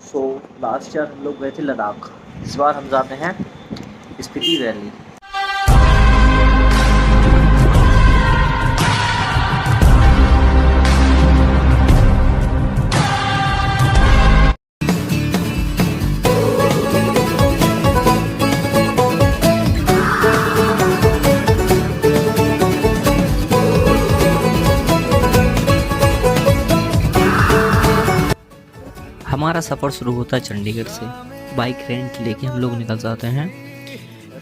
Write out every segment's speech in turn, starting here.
So last year हम लोग गए थे लद्दाख। इस बार हम जाते हैं स्पीति वैली। हमारा सफ़र शुरू होता है चंडीगढ़ से। बाइक रेंट लेके हम लोग निकल जाते हैं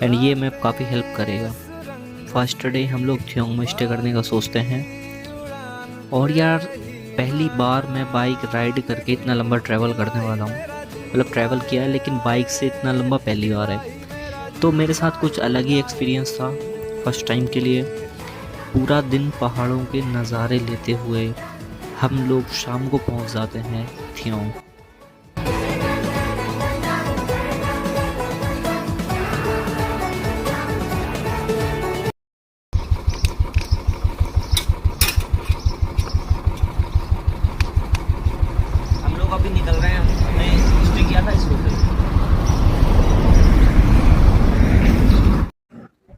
एंड ये मैप काफ़ी हेल्प करेगा। फर्स्ट डे हम लोग थियोंग में स्टे करने का सोचते हैं। और यार पहली बार मैं बाइक राइड करके इतना लंबा ट्रैवल करने वाला हूँ। मतलब ट्रैवल किया है लेकिन बाइक से इतना लंबा पहली बार है, तो मेरे साथ कुछ अलग ही एक्सपीरियंस था फर्स्ट टाइम के लिए। पूरा दिन पहाड़ों के नज़ारे लेते हुए हम लोग शाम को पहुँच जाते हैं थियोंग। हम लोग अभी निकल रहे हैं। हमने स्टे किया था इस होटल।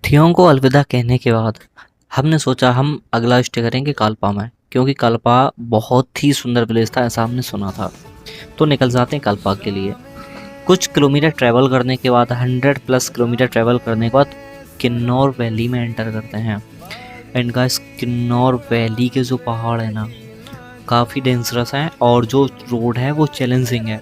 थियोंग को अलविदा कहने के बाद हमने सोचा हम अगला स्टे करेंगे कालपा में, क्योंकि कालपा बहुत ही सुंदर प्लेस था ऐसा हमने सुना था। तो निकल जाते हैं कालपा के लिए। कुछ किलोमीटर ट्रैवल करने के बाद 100+ किलोमीटर ट्रैवल करने के बाद किन्नौर वैली में एंटर करते हैं। एंड गाइस किन्नौर वैली के जो पहाड़ है ना काफ़ी डेंजरस हैं और जो रोड है वो चैलेंजिंग है।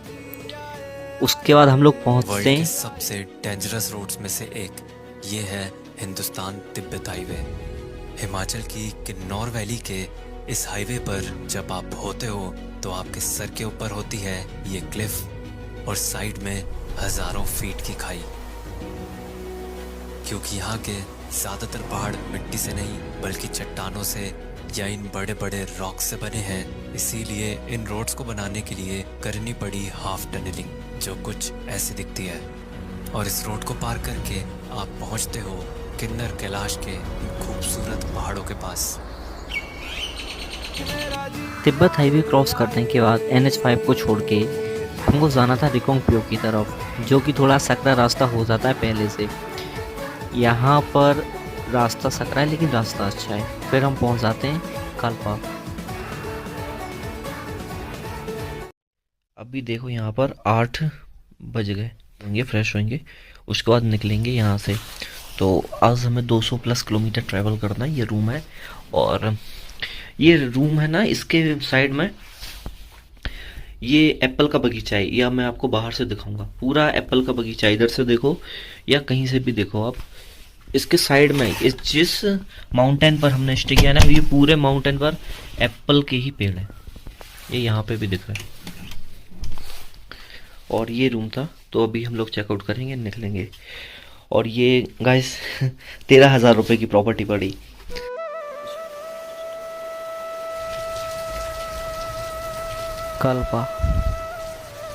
उसके बाद हम लोग पहुँचते वर्ल्ड के हैं सबसे डेंजरस रोड्स में से एक ये है हिंदुस्तान तिब्बत हाईवे। हिमाचल की किन्नौर वैली के इस हाईवे पर जब आप होते हो तो आपके सर के ऊपर होती है ये क्लिफ और साइड में हजारों फीट की खाई। क्योंकि यहाँ के ज्यादातर पहाड़ मिट्टी से नहीं बल्कि चट्टानों से या इन बड़े बड़े रॉक से बने हैं, इसीलिए इन रोड्स को बनाने के लिए करनी पड़ी हाफ टनलिंग, जो कुछ ऐसी दिखती है। और इस रोड को पार करके आप पहुंचते हो किन्नर कैलाश के इन खूबसूरत पहाड़ों के पास। तिब्बत हाईवे क्रॉस करने के बाद NH5 को छोड़ के हमको जाना था रिकोंगपियो की तरफ, जो कि थोड़ा सकरा रास्ता हो जाता है पहले से। यहाँ पर रास्ता सकरा है लेकिन रास्ता अच्छा है। फिर हम पहुँच जाते हैं कालपा। अभी देखो यहाँ पर 8 बज गए होंगे, फ्रेश होंगे, उसके बाद निकलेंगे यहाँ से। तो आज हमें 200+ किलोमीटर ट्रैवल करना है। ये रूम है और ये रूम है ना, इसके साइड में ये एप्पल का बगीचा है, या मैं आपको बाहर से दिखाऊंगा। पूरा एप्पल का बगीचा, इधर से देखो या कहीं से भी देखो आप, इसके साइड में इस जिस माउंटेन पर हमने स्टे किया ना, ये पूरे माउंटेन पर एप्पल के ही पेड़ हैं। ये यहाँ पे भी दिख रहा है। और ये रूम था, तो अभी हम लोग चेकआउट करेंगे, निकलेंगे। और ये गाइस 13,000 रुपये की प्रॉपर्टी पड़ी। कालपा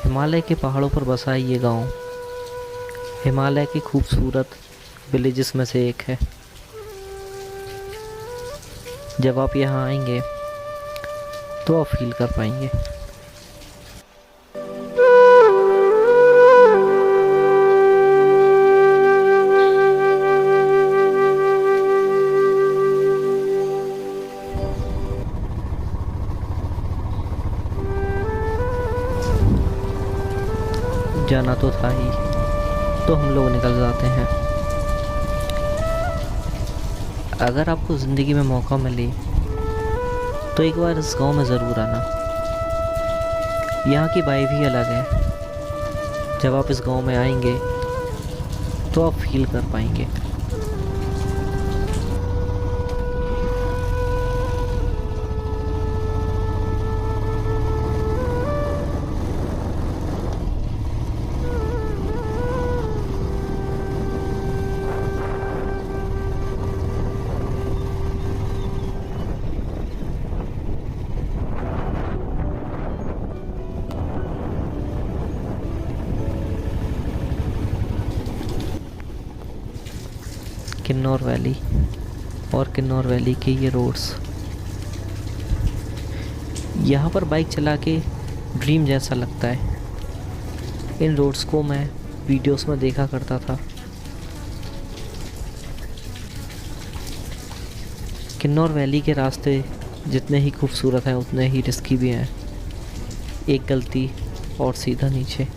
हिमालय के पहाड़ों पर बसा है ये गांव। हिमालय की खूबसूरत विलेजेस में से एक है। जब आप यहाँ आएंगे तो आप फील कर पाएंगे। जाना तो था ही, तो हम लोग निकल जाते हैं। अगर आपको ज़िंदगी में मौका मिले तो एक बार इस गांव में ज़रूर आना। यहाँ की वाइब ही अलग है। जब आप इस गांव में आएंगे तो आप फील कर पाएंगे। किन्नौर वैली और किन्नौर वैली के ये रोड्स, यहाँ पर बाइक चला के ड्रीम जैसा लगता है। इन रोड्स को मैं वीडियोस में देखा करता था। किन्नौर वैली के रास्ते जितने ही खूबसूरत हैं उतने ही रिस्की भी हैं। एक गलती और सीधा नीचे।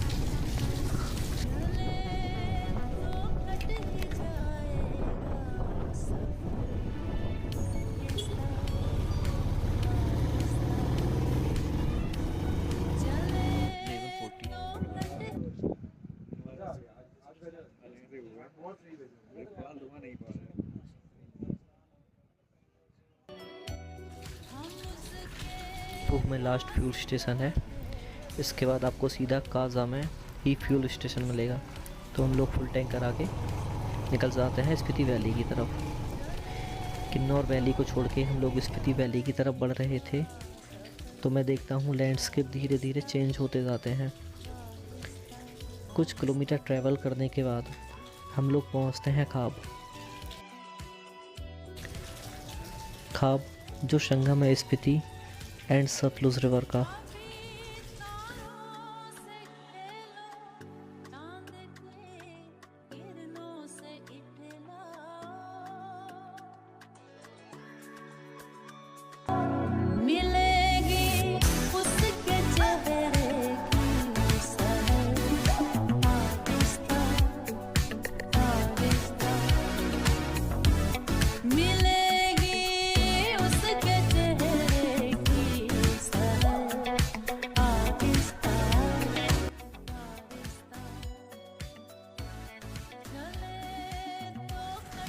वो में लास्ट फ्यूल स्टेशन है। इसके बाद आपको सीधा काजा में ही फ्यूल स्टेशन मिलेगा। तो हम लोग फुल टैंक करा के निकल जाते हैं स्पीति वैली की तरफ। किन्नौर वैली को छोड़ के हम लोग स्पीति वैली की तरफ बढ़ रहे थे तो मैं देखता हूँ लैंडस्केप धीरे धीरे चेंज होते जाते हैं। कुछ किलोमीटर ट्रैवल करने के बाद हम लोग पहुँचते हैं खाब। खाब जो संगम है स्पीति एंड सतलुज रिवर का।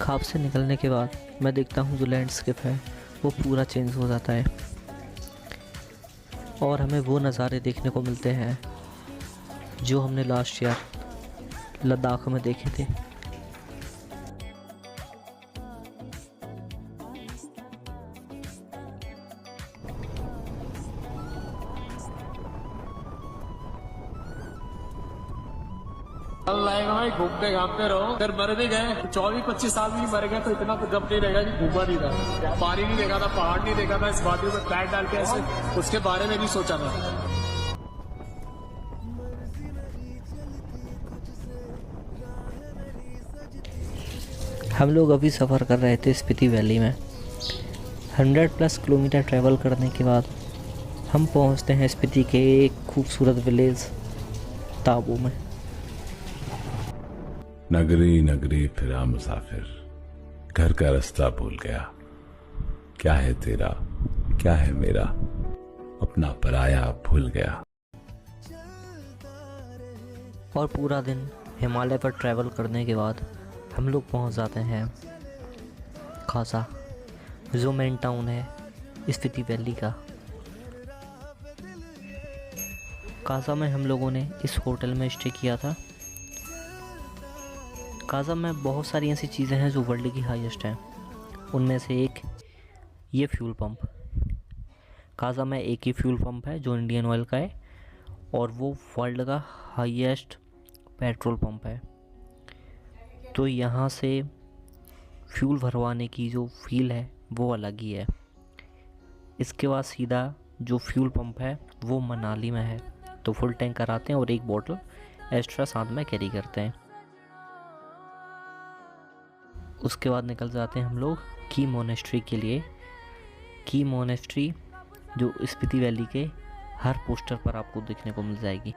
खाब से निकलने के बाद मैं देखता हूँ जो लैंडस्केप है वो पूरा चेंज हो जाता है और हमें वो नज़ारे देखने को मिलते हैं जो हमने लास्ट ईयर लद्दाख में देखे थे। भाई घूमते घामते रहो। अगर मर भी गए 24-25 साल भी मर गए तो इतना तो गम नहीं रहेगा कि घूमा नहीं था, पानी नहीं देखा था, पहाड़ नहीं देखा था, इस वादी में पैर डाल के ऐसे उसके बारे में भी सोचा था। हम लोग अभी सफ़र कर रहे थे स्पीति वैली में। 100+ किलोमीटर ट्रैवल करने के बाद हम पहुंचते हैं स्पीति के एक खूबसूरत विलेज ताबू में। नगरी नगरी फिरा मुसाफिर, घर का रास्ता भूल गया। क्या है तेरा, क्या है मेरा, अपना पराया भूल गया। और पूरा दिन हिमालय पर ट्रैवल करने के बाद हम लोग पहुंच जाते हैं खासा, जो मेन टाउन है स्पीति वैली का। काजा में हम लोगों ने इस होटल में स्टे किया था। काजा में बहुत सारी ऐसी चीज़ें हैं जो वर्ल्ड की हाईएस्ट हैं। उनमें से एक ये फ्यूल पंप। काजा में एक ही फ्यूल पंप है जो इंडियन ऑयल का है और वो वर्ल्ड का हाईएस्ट पेट्रोल पंप है। तो यहाँ से फ्यूल भरवाने की जो फील है वो अलग ही है। इसके बाद सीधा जो फ्यूल पंप है वो मनाली में है, तो फुल टैंक कराते हैं और एक बोतल एक्स्ट्रा साथ में कैरी करते हैं। उसके बाद निकल जाते हैं हम लोग की मोनेस्ट्री के लिए। की मोनेस्ट्री जो स्पीति वैली के हर पोस्टर पर आपको देखने को मिल जाएगी।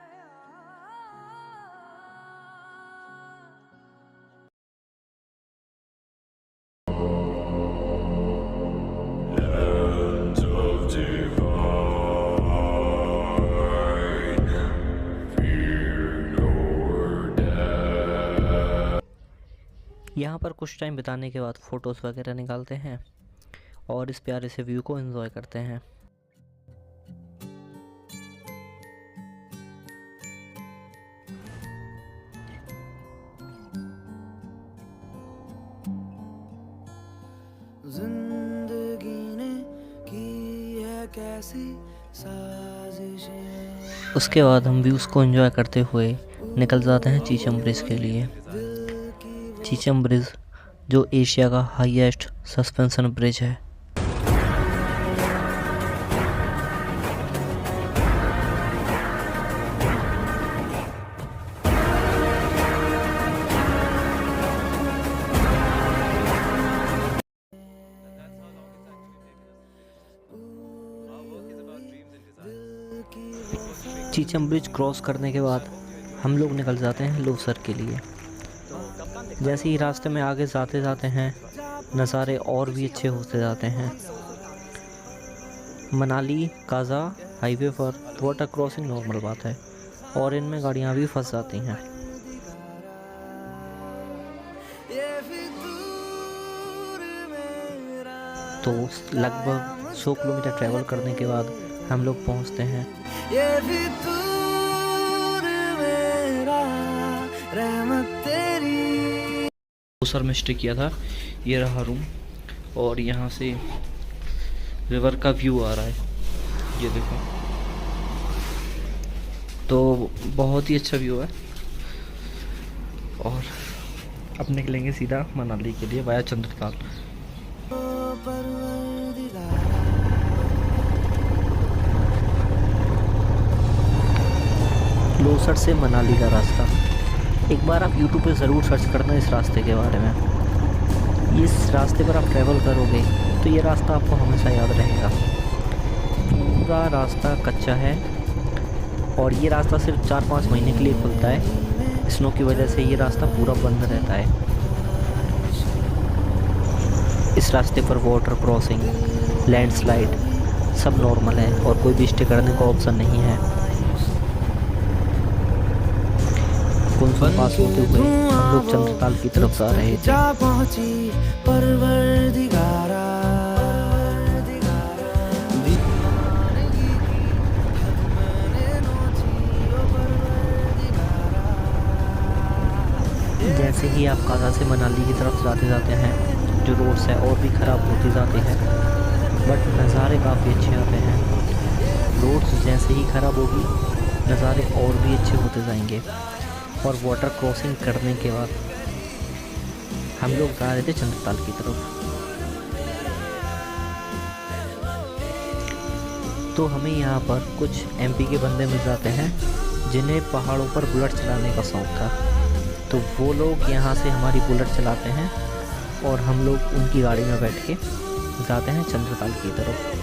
यहाँ पर कुछ टाइम बिताने के बाद फ़ोटोज़ वगैरह निकालते हैं और इस प्यारे से व्यू को एंजॉय करते हैं। जिंदगी ने की है कैसी साजिशें। उसके बाद हम व्यूज़ को एंजॉय करते हुए निकल जाते हैं चीचम ब्रिज के लिए। चीचम ब्रिज जो एशिया का हाईएस्ट सस्पेंशन ब्रिज है। चीचम ब्रिज क्रॉस करने के बाद हम लोग निकल जाते हैं लोसर के लिए। जैसे ही रास्ते में आगे जाते जाते हैं नज़ारे और भी अच्छे होते जाते हैं। मनाली काजा हाईवे पर वाटर क्रॉसिंग नॉर्मल बात है और इनमें गाड़ियाँ भी फंस जाती हैं। तो लगभग 100 किलोमीटर ट्रैवल करने के बाद हम लोग पहुंचते हैं लोसर में स्टे किया था। ये रहा रूम और यहाँ से रिवर का व्यू आ रहा है, ये देखो। तो बहुत ही अच्छा व्यू है और अब निकलेंगे सीधा मनाली के लिए वाया चंद्रताल। लोसर से मनाली का रास्ता एक बार आप YouTube पे ज़रूर सर्च करना इस रास्ते के बारे में। इस रास्ते पर आप ट्रैवल करोगे तो ये रास्ता आपको हमेशा याद रहेगा। पूरा रास्ता कच्चा है और ये रास्ता सिर्फ 4-5 महीने के लिए खुलता है। स्नो की वजह से ये रास्ता पूरा बंद रहता है। इस रास्ते पर वाटर क्रॉसिंग, लैंडस्लाइड सब नॉर्मल है और कोई भी स्टे करने का ऑप्शन नहीं है। कुनफन पास होते हुए हम लोग चंद्रताल की तरफ जा रहे थे। जैसे ही आप काजा से मनाली की तरफ जाते हैं जो रोड्स है और भी ख़राब होती जाती है, बट नज़ारे काफ़ी अच्छे आते हैं। रोड्स जैसे ही ख़राब होगी नज़ारे और भी अच्छे होते जाएंगे। और वाटर क्रॉसिंग करने के बाद हम लोग जा रहे थे चंद्रताल की तरफ। तो हमें यहाँ पर कुछ MP के बंदे मिल जाते हैं जिन्हें पहाड़ों पर बुलेट चलाने का शौक़ था। तो वो लोग यहाँ से हमारी बुलेट चलाते हैं और हम लोग उनकी गाड़ी में बैठ के जाते हैं चंद्रताल की तरफ।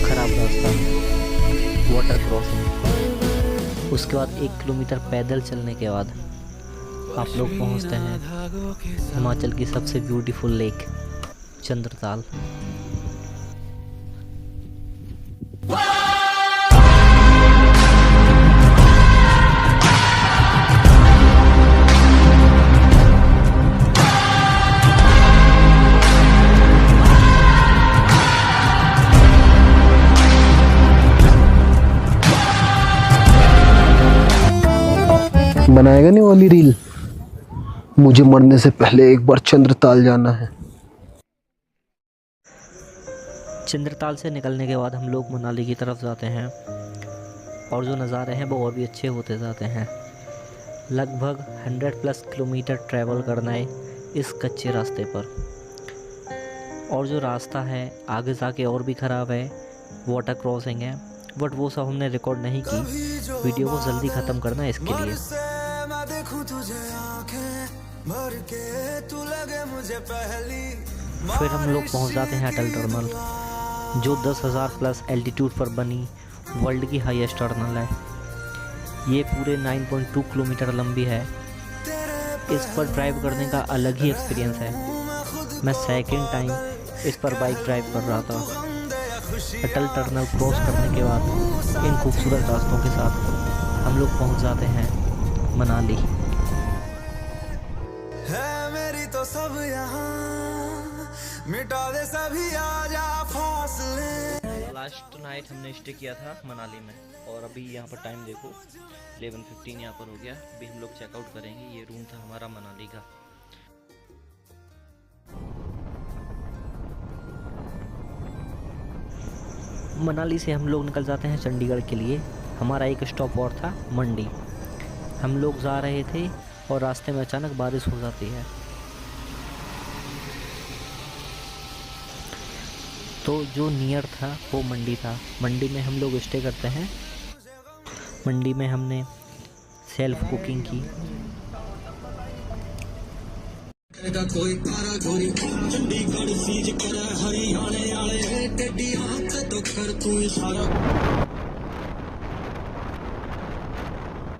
खराब रास्ता, वाटर क्रॉसिंग, उसके बाद 1 किलोमीटर पैदल चलने के बाद आप लोग पहुंचते हैं हिमाचल की सबसे ब्यूटीफुल लेक चंद्रताल। बनाएगा नहीं वाली रील, मुझे मरने से पहले एक बार चंद्रताल जाना है। चंद्रताल से निकलने के बाद हम लोग मनाली की तरफ जाते हैं और जो नज़ारे हैं वो और भी अच्छे होते जाते हैं। लगभग 100+ किलोमीटर ट्रैवल करना है इस कच्चे रास्ते पर और जो रास्ता है आगे जाके और भी ख़राब है, वाटर क्रॉसिंग है, बट वो सब हमने रिकॉर्ड नहीं की। वीडियो को जल्दी ख़त्म करना है इसके लिए। फिर हम लोग पहुंच जाते हैं अटल टनल जो 10,000+ एल्टीट्यूड पर बनी वर्ल्ड की हाईएस्ट टनल है। ये पूरे 9.2 किलोमीटर लंबी है। इस पर ड्राइव करने का अलग ही एक्सपीरियंस है। मैं सेकंड टाइम इस पर बाइक ड्राइव कर रहा था। अटल टनल क्रॉस करने के बाद इन खूबसूरत रास्तों के साथ हम लोग पहुंच जाते हैं मनाली। है मेरी तो सब यहाँ मिटा दे सभी आजा फासले। लास्ट नाइट हमने स्टे किया था मनाली में और अभी यहाँ पर टाइम देखो 11:15 यहाँ पर हो गया। अभी हम लोग चेकआउट करेंगे। ये रूम था हमारा मनाली का। मनाली से हम लोग निकल जाते हैं चंडीगढ़ के लिए। हमारा एक स्टॉप और था मंडी। हम लोग जा रहे थे और रास्ते में अचानक बारिश हो जाती है। तो जो नियर था वो मंडी था। मंडी में हम लोग स्टे करते हैं। मंडी में हमने सेल्फ कुकिंग की कोई कारा गोरी चंडीगढ़ सीज कर हरियाणे वाले टेडियां तो कर तू इशारा